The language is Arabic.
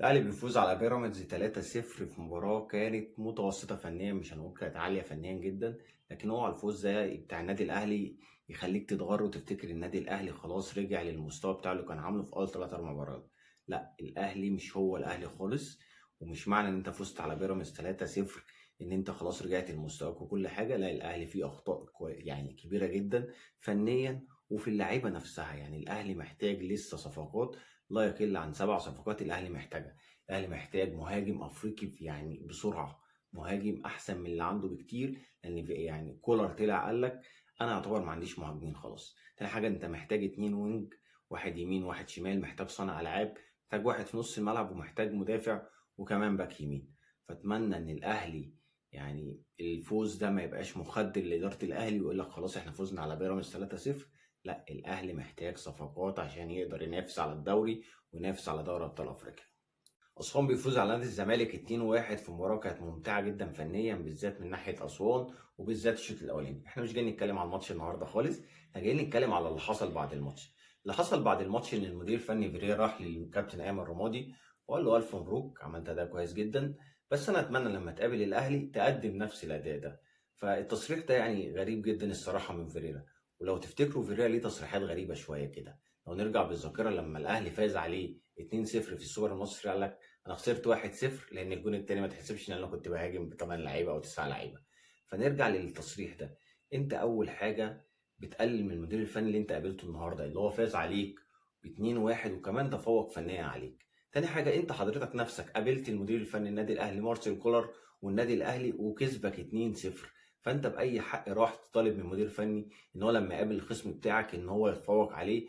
الأهلي بيفوز على بيراميدز 3-0 في مباراة كانت متوسطة فنيا، مش هنقول كانت عالية فنيا جدا. لكن هو الفوز ده بتاع النادي الأهلي يخليك تتغر وتفتكر النادي الأهلي خلاص رجع للمستوى بتاعه اللي كان عامله في أول 3 4 مباريات. لا، الأهلي مش هو الأهلي خالص. ومش معنى إن أنت فزت على بيراميدز 3-0 إن أنت خلاص رجعت لمستواك وكل حاجة. لا، الأهلي فيه أخطاء يعني كبيرة جدا فنيا وفي اللعيبة نفسها. يعني الأهلي محتاج لسه صفقات لا يقل عن 7 صفقات الأهلي محتاجها. الاهلي محتاج مهاجم افريقي يعني بسرعه، مهاجم احسن من اللي عنده بكتير. لان يعني كولر طلع قال لك انا اعتبر ما عنديش مهاجمين خلاص. تاني حاجه انت محتاج 2 وينج، واحد يمين واحد شمال، محتاج صانع العاب، محتاج واحد في نص الملعب، ومحتاج مدافع وكمان باك يمين. فاتمنى ان الاهلي يعني الفوز ده ما يبقاش مخدر لاداره الاهلي ويقول لك خلاص احنا فزنا على بيراميدز 3-0. لا، الاهلي محتاج صفقات عشان يقدر ينافس على الدوري وينافس على دوري ابطال افريقيا. أسوان بيفوز على نادي الزمالك 2-1 في مباراة كانت ممتعة جدا فنيا، بالذات من ناحية أسوان وبالذات الشوط الأولاني. احنا مش جايين نتكلم عن الماتش النهارده خالص، احنا جايين نتكلم على اللي حصل بعد الماتش. اللي حصل بعد الماتش إن المدير الفني فيريرا راح للكابتن أيمن رمادي وقال له ألف مبروك، عملت أداء كويس جدا، بس أنا أتمنى لما تقابل الأهلي تقدم نفس الأداء ده. فالتصريح ده يعني غريب جدا الصراحة من فيريرا. ولو تفتكروا فيريرا ليه تصريحات غريبة شوية كده. لو نرجع بالذاكرة لما الأهلي فاز عليه 2-0 في السوبر المصري قال لك انا خسرت 1-0 لان الجون التاني ما تحسبش ان انا كنت بهاجم ب8 لعيبه او 9 لعيبه. فنرجع للتصريح ده. انت اول حاجه بتقلل من المدير الفني اللي انت قابلته النهارده اللي هو فاز عليك ب 2-1 وكمان تفوق فنيا عليك. تاني حاجه انت حضرتك نفسك قابلت المدير الفني النادي الاهلي مارسيل كولر والنادي الاهلي وكسبك 2-0. فانت باي حق راح تطالب من المدير الفني ان هو لما يقابل الخصم بتاعك ان هو يتفوق عليه.